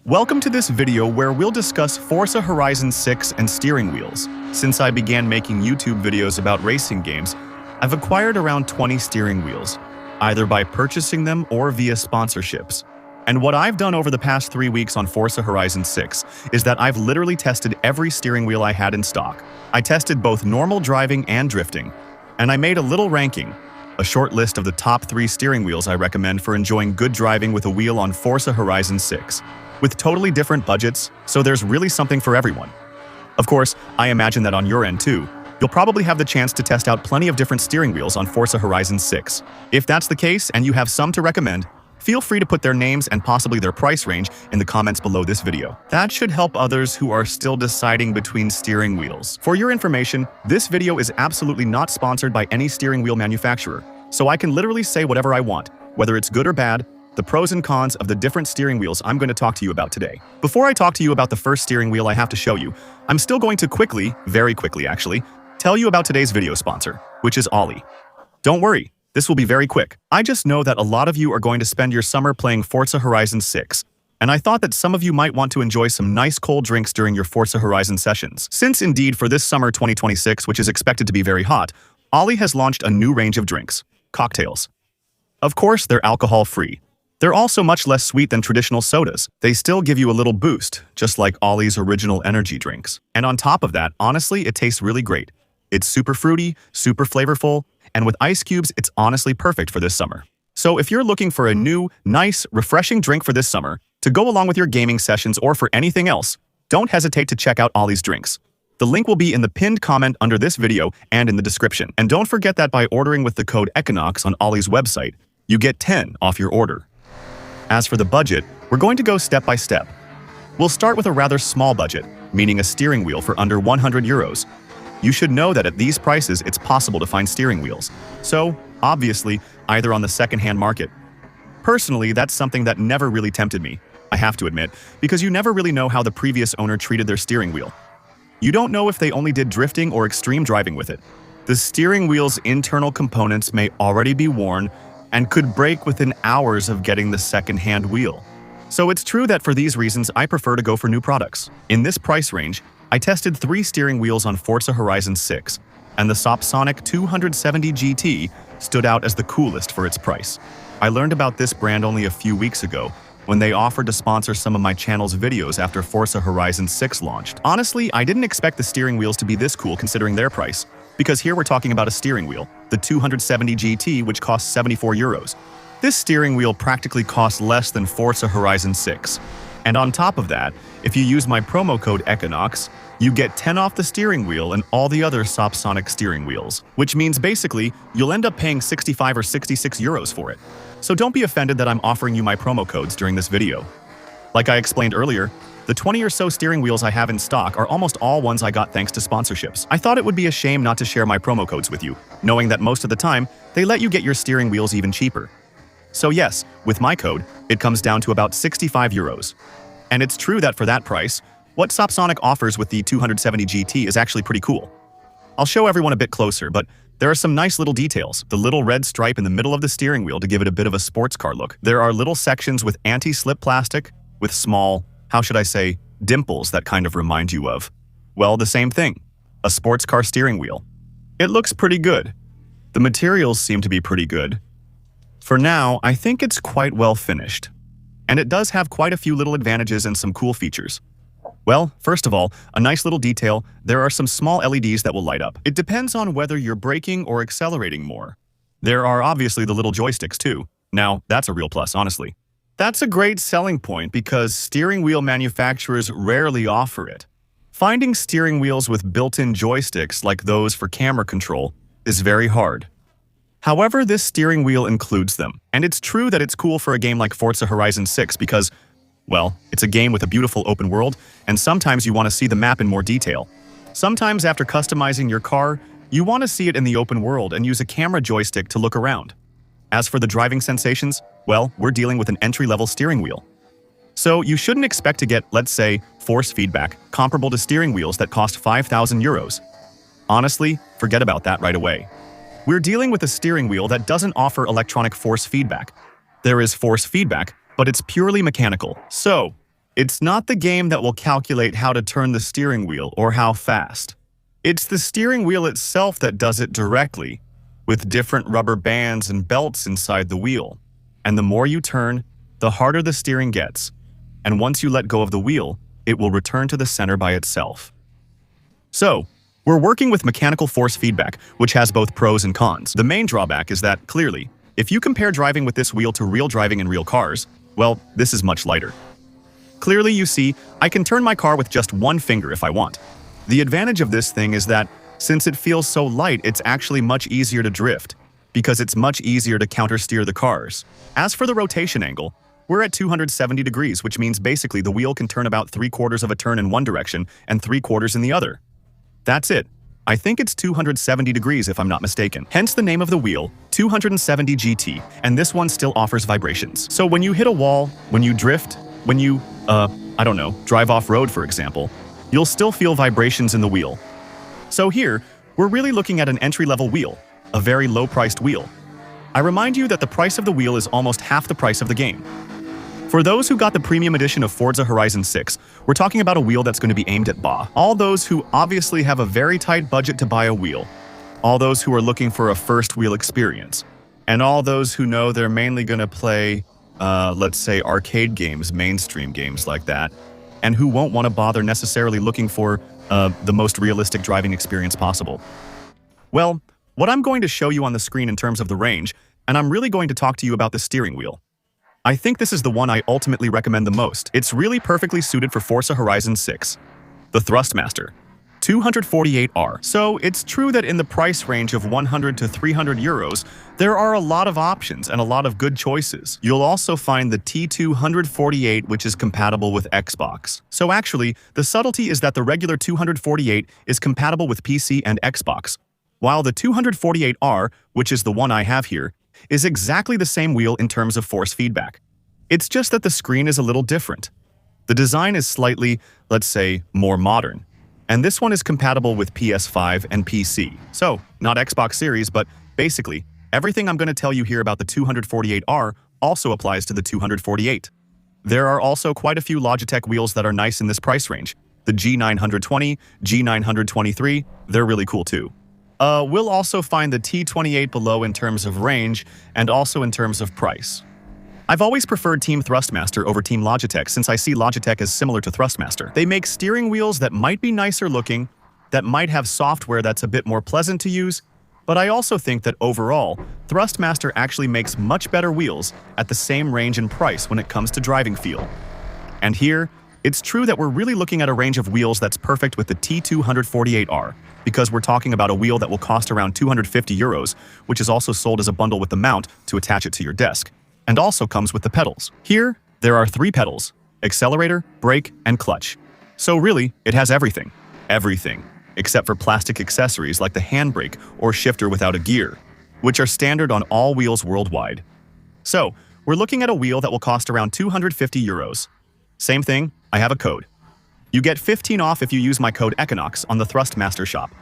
Welcome to this video where we'll discuss Forza Horizon 6 and steering wheels. Since I began making YouTube videos about racing games, I've acquired around 20 steering wheels, either by purchasing them or via sponsorships. And what I've done over the past 3 weeks on Forza Horizon 6 is that I've literally tested every steering wheel I had in stock. I tested both normal driving and drifting, and I made a little ranking, a short list of the top 3 steering wheels I recommend for enjoying good driving with a wheel on Forza Horizon 6. With totally different budgets, so there's really something for everyone. Of course, I imagine that on your end too, you'll probably have the chance to test out plenty of different steering wheels on Forza Horizon 6. If that's the case and you have some to recommend, feel free to put their names and possibly their price range in the comments below this video. That should help others who are still deciding between steering wheels. For your information, this video is absolutely not sponsored by any steering wheel manufacturer, so I can literally say whatever I want, whether it's good or bad, the pros and cons of the different steering wheels I'm going to talk to you about today. Before I talk to you about the first steering wheel I have to show you, I'm still going to quickly, very quickly actually, tell you about today's video sponsor, which is Ollie. Don't worry, this will be very quick. I just know that a lot of you are going to spend your summer playing Forza Horizon 6, and I thought that some of you might want to enjoy some nice cold drinks during your Forza Horizon sessions. Since indeed for this summer 2026, which is expected to be very hot, Ollie has launched a new range of drinks, cocktails. Of course, they're alcohol-free. They're also much less sweet than traditional sodas. They still give you a little boost, just like Ollie's original energy drinks. And on top of that, honestly, it tastes really great. It's super fruity, super flavorful, and with ice cubes, it's honestly perfect for this summer. So if you're looking for a new, nice, refreshing drink for this summer, to go along with your gaming sessions or for anything else, don't hesitate to check out Ollie's drinks. The link will be in the pinned comment under this video and in the description. And don't forget that by ordering with the code EQUINOX on Ollie's website, you get 10 off your order. As for the budget, we're going to go step by step. We'll start with a rather small budget, meaning a steering wheel for under 100 euros. You should know that at these prices, it's possible to find steering wheels. So, obviously, either on the second-hand market. Personally, that's something that never really tempted me, I have to admit, because you never really know how the previous owner treated their steering wheel. You don't know if they only did drifting or extreme driving with it. The steering wheel's internal components may already be worn and could break within hours of getting the second-hand wheel. So it's true that for these reasons, I prefer to go for new products. In this price range, I tested 3 steering wheels on Forza Horizon 6, and the Sopsonic 270 GT stood out as the coolest for its price. I learned about this brand only a few weeks ago, when they offered to sponsor some of my channel's videos after Forza Horizon 6 launched. Honestly, I didn't expect the steering wheels to be this cool considering their price, because here we're talking about a steering wheel, the 270 GT, which costs 74 euros. This steering wheel practically costs less than Forza Horizon 6. And on top of that, if you use my promo code EQUINOX, you get 10 off the steering wheel and all the other Sopsonic steering wheels, which means basically you'll end up paying 65 or 66 euros for it. So don't be offended that I'm offering you my promo codes during this video. Like I explained earlier, the 20 or so steering wheels I have in stock are almost all ones I got thanks to sponsorships. I thought it would be a shame not to share my promo codes with you, knowing that most of the time, they let you get your steering wheels even cheaper. So yes, with my code, it comes down to about 65 euros. And it's true that for that price, what Sopsonic offers with the 270 GT is actually pretty cool. I'll show everyone a bit closer, but there are some nice little details. The little red stripe in the middle of the steering wheel to give it a bit of a sports car look. There are little sections with anti-slip plastic, with small, how should I say, dimples that kind of remind you of, well, the same thing, a sports car steering wheel. It looks pretty good. The materials seem to be pretty good. For now, I think it's quite well finished. And it does have quite a few little advantages and some cool features. Well, first of all, a nice little detail, there are some small LEDs that will light up. It depends on whether you're braking or accelerating more. There are obviously the little joysticks too. Now, that's a real plus, honestly. That's a great selling point because steering wheel manufacturers rarely offer it. Finding steering wheels with built-in joysticks like those for camera control is very hard. However, this steering wheel includes them, and it's true that it's cool for a game like Forza Horizon 6 because, well, it's a game with a beautiful open world, and sometimes you want to see the map in more detail. Sometimes after customizing your car, you want to see it in the open world and use a camera joystick to look around. As for the driving sensations, well, we're dealing with an entry-level steering wheel. So you shouldn't expect to get, let's say, force feedback comparable to steering wheels that cost 5,000 euros. Honestly, forget about that right away. We're dealing with a steering wheel that doesn't offer electronic force feedback. There is force feedback, but it's purely mechanical. So, It's not the game that will calculate how to turn the steering wheel or how fast. It's the steering wheel itself that does it directly, with different rubber bands and belts inside the wheel. And the more you turn, the harder the steering gets. And once you let go of the wheel, it will return to the center by itself. So, we're working with mechanical force feedback, which has both pros and cons. The main drawback is that, clearly, if you compare driving with this wheel to real driving in real cars, well, this is much lighter. Clearly, you see, I can turn my car with just one finger if I want. The advantage of this thing is that, since it feels so light, it's actually much easier to drift, because it's much easier to countersteer the cars. As for the rotation angle, we're at 270 degrees, which means basically the wheel can turn about 3/4 of a turn in one direction and 3/4 in the other. That's it. I think it's 270 degrees if I'm not mistaken. Hence the name of the wheel, 270 GT, and this one still offers vibrations. So when you hit a wall, when you drift, when you, I don't know, drive off-road for example, you'll still feel vibrations in the wheel. So here, we're really looking at an entry-level wheel, a very low-priced wheel. I remind you that the price of the wheel is almost half the price of the game. For those who got the premium edition of Forza Horizon 6, we're talking about a wheel that's going to be aimed at all those who obviously have a very tight budget to buy a wheel, all those who are looking for a first wheel experience, and all those who know they're mainly going to play, let's say, arcade games, mainstream games like that, and who won't want to bother necessarily looking for the most realistic driving experience possible. Well, what I'm going to show you on the screen in terms of the range, and I'm really going to talk to you about the steering wheel. I think this is the one I ultimately recommend the most. It's really perfectly suited for Forza Horizon 6, the Thrustmaster, 248R. So it's true that in the price range of 100 to 300 euros, there are a lot of options and a lot of good choices. You'll also find the T248, which is compatible with Xbox. So actually, the subtlety is that the regular 248 is compatible with PC and Xbox, while the 248R, which is the one I have here, is exactly the same wheel in terms of force feedback. It's just that the screen is a little different. The design is slightly, let's say, more modern. And this one is compatible with PS5 and PC. So, not Xbox Series, but basically, everything I'm going to tell you here about the 248R also applies to the 248. There are also quite a few Logitech wheels that are nice in this price range. The G920, G923, they're really cool too. We'll also find the T28 below in terms of range and also in terms of price. I've always preferred Team Thrustmaster over Team Logitech since I see Logitech as similar to Thrustmaster. They make steering wheels that might be nicer looking, that might have software that's a bit more pleasant to use, but I also think that overall, Thrustmaster actually makes much better wheels at the same range and price when it comes to driving feel. And here, it's true that we're really looking at a range of wheels that's perfect with the T248R, because we're talking about a wheel that will cost around 250 euros, which is also sold as a bundle with the mount to attach it to your desk, and also comes with the pedals. Here, there are 3 pedals: accelerator, brake, and clutch. So really, it has everything. Everything, except for plastic accessories like the handbrake or shifter without a gear, which are standard on all wheels worldwide. So, we're looking at a wheel that will cost around 250 euros. Same thing, I have a code. You get 15 off if you use my code ECONOX on the Thrustmaster shop.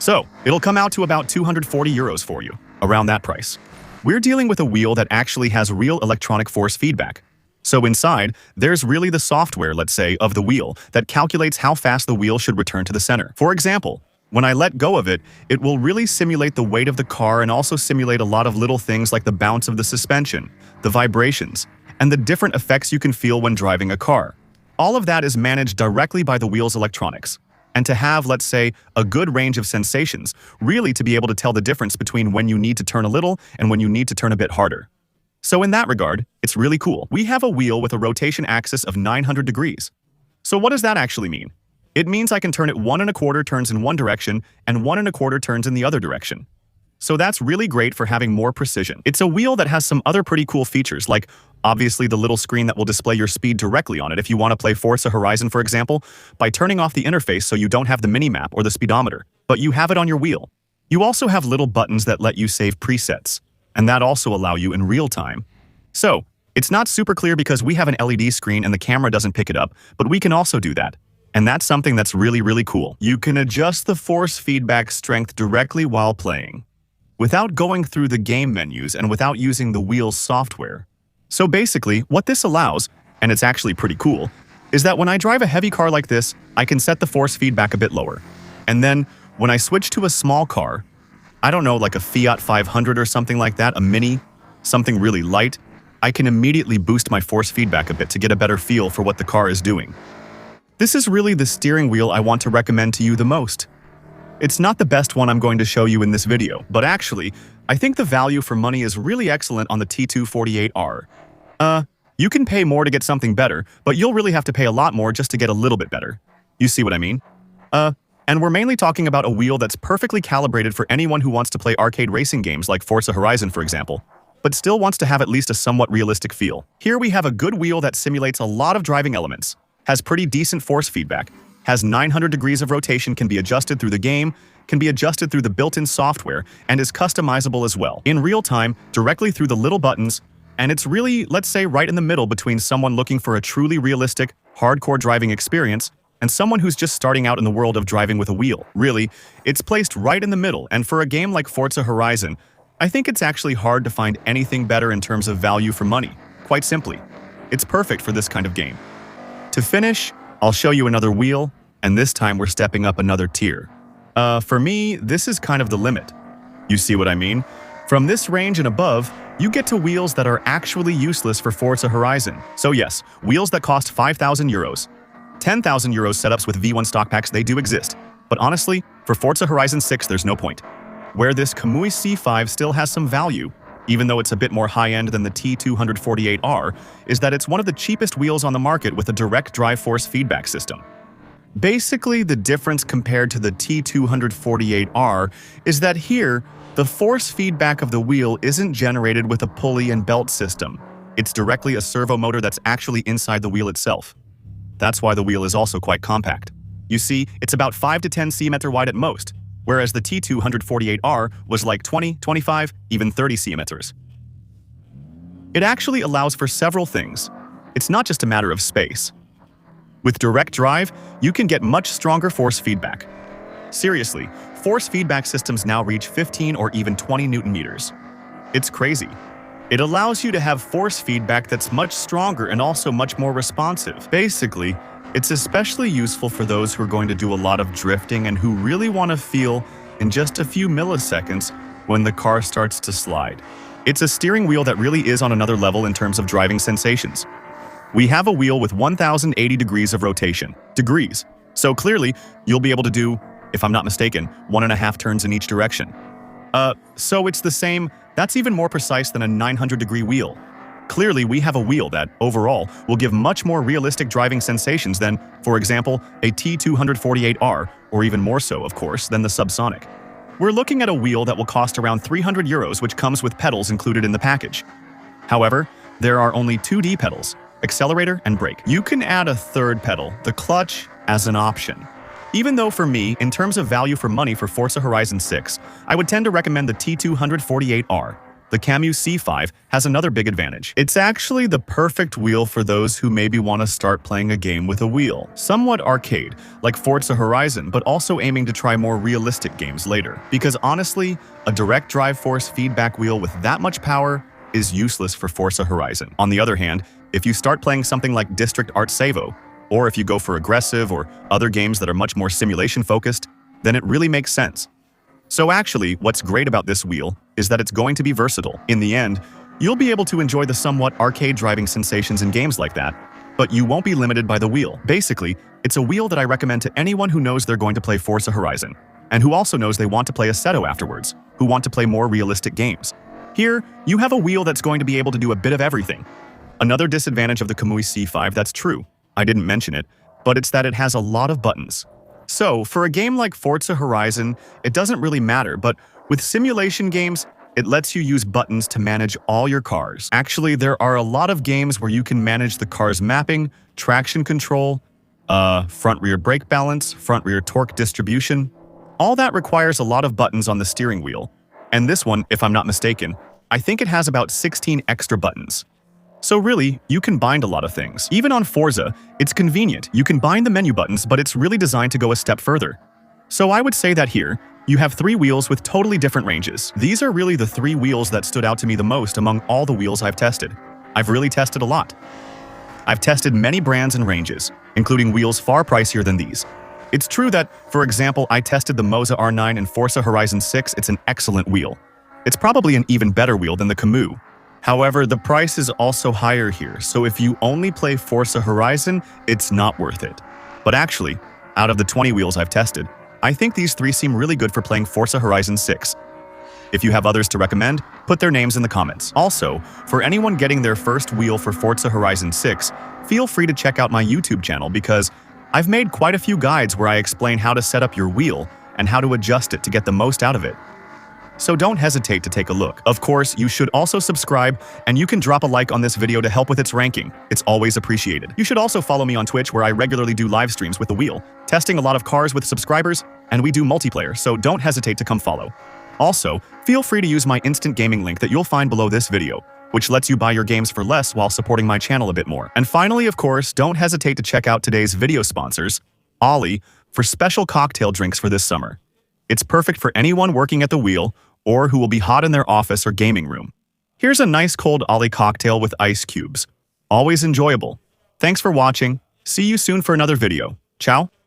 So, it'll come out to about 240 euros for you, around that price. We're dealing with a wheel that actually has real electronic force feedback. So inside, there's really the software, let's say, of the wheel that calculates how fast the wheel should return to the center. For example, when I let go of it, it will really simulate the weight of the car and also simulate a lot of little things like the bounce of the suspension, the vibrations, and the different effects you can feel when driving a car. All of that is managed directly by the wheel's electronics. And to have, let's say, a good range of sensations, really to be able to tell the difference between when you need to turn a little and when you need to turn a bit harder. So in that regard, it's really cool. We have a wheel with a rotation axis of 900 degrees. So what does that actually mean? It means I can turn it 1 1/4 turns in one direction and 1 1/4 turns in the other direction. So that's really great for having more precision. It's a wheel that has some other pretty cool features, like obviously the little screen that will display your speed directly on it if you want to play Forza Horizon, for example, by turning off the interface so you don't have the minimap or the speedometer, but you have it on your wheel. You also have little buttons that let you save presets, and that also allow you in real time. So, it's not super clear because we have an LED screen and the camera doesn't pick it up, but we can also do that. And that's something that's really cool. You can adjust the force feedback strength directly while playing, without going through the game menus and without using the wheel's software. So basically, what this allows, and it's actually pretty cool, is that when I drive a heavy car like this, I can set the force feedback a bit lower. And then, when I switch to a small car, I don't know, like a Fiat 500 or something like that, a Mini, something really light, I can immediately boost my force feedback a bit to get a better feel for what the car is doing. This is really the steering wheel I want to recommend to you the most. It's not the best one I'm going to show you in this video, but actually, I think the value for money is really excellent on the T248R. You can pay more to get something better, but you'll really have to pay a lot more just to get a little bit better. You see what I mean? And we're mainly talking about a wheel that's perfectly calibrated for anyone who wants to play arcade racing games like Forza Horizon, for example, but still wants to have at least a somewhat realistic feel. Here we have a good wheel that simulates a lot of driving elements, has pretty decent force feedback, has 900 degrees of rotation, can be adjusted through the game, can be adjusted through the built-in software, and is customizable as well, in real time, directly through the little buttons, and it's really, let's say, right in the middle between someone looking for a truly realistic, hardcore driving experience and someone who's just starting out in the world of driving with a wheel. Really, it's placed right in the middle, and for a game like Forza Horizon, I think it's actually hard to find anything better in terms of value for money. Quite simply, it's perfect for this kind of game. To finish, I'll show you another wheel, and this time we're stepping up another tier. For me, this is kind of the limit. You see what I mean? From this range and above, you get to wheels that are actually useless for Forza Horizon. So yes, wheels that cost 5,000 euros. 10,000 euros setups with V1 stock packs, they do exist. But honestly, for Forza Horizon 6, there's no point. Where this Kamui C5 still has some value, even though it's a bit more high-end than the T248R, is that it's one of the cheapest wheels on the market with a direct drive force feedback system. Basically, the difference compared to the T248R is that here, the force feedback of the wheel isn't generated with a pulley and belt system. It's directly a servo motor that's actually inside the wheel itself. That's why the wheel is also quite compact. You see, it's about 5 to 10 cm wide at most, whereas the T248R was like 20, 25, even 30 cm. It actually allows for several things. It's not just a matter of space. With direct drive, you can get much stronger force feedback. Seriously, force feedback systems now reach 15 or even 20 Newton meters. It's crazy. It allows you to have force feedback that's much stronger and also much more responsive. Basically, it's especially useful for those who are going to do a lot of drifting and who really want to feel in just a few milliseconds when the car starts to slide. It's a steering wheel that really is on another level in terms of driving sensations. We have a wheel with 1,080 degrees of rotation. Degrees. So clearly, you'll be able to do, if I'm not mistaken, 1.5 turns in each direction. So it's the same, that's even more precise than a 900-degree wheel. Clearly, we have a wheel that, overall, will give much more realistic driving sensations than, for example, a T248R, or even more so, of course, than the Sopsonic. We're looking at a wheel that will cost around 300 euros, which comes with pedals included in the package. However, there are only 2D pedals, accelerator and brake. You can add a third pedal, the clutch, as an option. Even though for me, in terms of value for money for Forza Horizon 6, I would tend to recommend the T248R. The Kamui C5 has another big advantage. It's actually the perfect wheel for those who maybe want to start playing a game with a wheel. Somewhat arcade, like Forza Horizon, but also aiming to try more realistic games later. Because honestly, a direct drive force feedback wheel with that much power is useless for Forza Horizon. On the other hand, if you start playing something like District Art Savo, or if you go for aggressive or other games that are much more simulation-focused, then it really makes sense. So actually, what's great about this wheel is that it's going to be versatile. In the end, you'll be able to enjoy the somewhat arcade driving sensations in games like that, but you won't be limited by the wheel. Basically, it's a wheel that I recommend to anyone who knows they're going to play Forza Horizon, and who also knows they want to play Assetto afterwards, who want to play more realistic games. Here, you have a wheel that's going to be able to do a bit of everything. Another disadvantage of the Kamui C5 that's true, I didn't mention it, but it's that it has a lot of buttons. So, for a game like Forza Horizon, it doesn't really matter, but with simulation games, it lets you use buttons to manage all your cars. Actually, there are a lot of games where you can manage the car's mapping, traction control, front-rear brake balance, front-rear torque distribution. All that requires a lot of buttons on the steering wheel. And this one, if I'm not mistaken, I think it has about 16 extra buttons. So really, you can bind a lot of things. Even on Forza, it's convenient. You can bind the menu buttons, but it's really designed to go a step further. So I would say that here, you have 3 wheels with totally different ranges. These are really the 3 wheels that stood out to me the most among all the wheels I've tested. I've really tested a lot. I've tested many brands and ranges, including wheels far pricier than these. It's true that, for example, I tested the Moza R9 in Forza Horizon 6. It's an excellent wheel. It's probably an even better wheel than the Kamui. However, the price is also higher here, so if you only play Forza Horizon, it's not worth it. But actually, out of the 20 wheels I've tested, I think these 3 seem really good for playing Forza Horizon 6. If you have others to recommend, put their names in the comments. Also, for anyone getting their first wheel for Forza Horizon 6, feel free to check out my YouTube channel because I've made quite a few guides where I explain how to set up your wheel and how to adjust it to get the most out of it. So don't hesitate to take a look. Of course, you should also subscribe, and you can drop a like on this video to help with its ranking. It's always appreciated. You should also follow me on Twitch where I regularly do live streams with the wheel, testing a lot of cars with subscribers, and we do multiplayer, so don't hesitate to come follow. Also, feel free to use my instant gaming link that you'll find below this video, which lets you buy your games for less while supporting my channel a bit more. And finally, of course, don't hesitate to check out today's video sponsors, Ollie, for special cocktail drinks for this summer. It's perfect for anyone working at the wheel or who will be hot in their office or gaming room. Here's a nice cold Ollie cocktail with ice cubes. Always enjoyable. Thanks for watching. See you soon for another video. Ciao.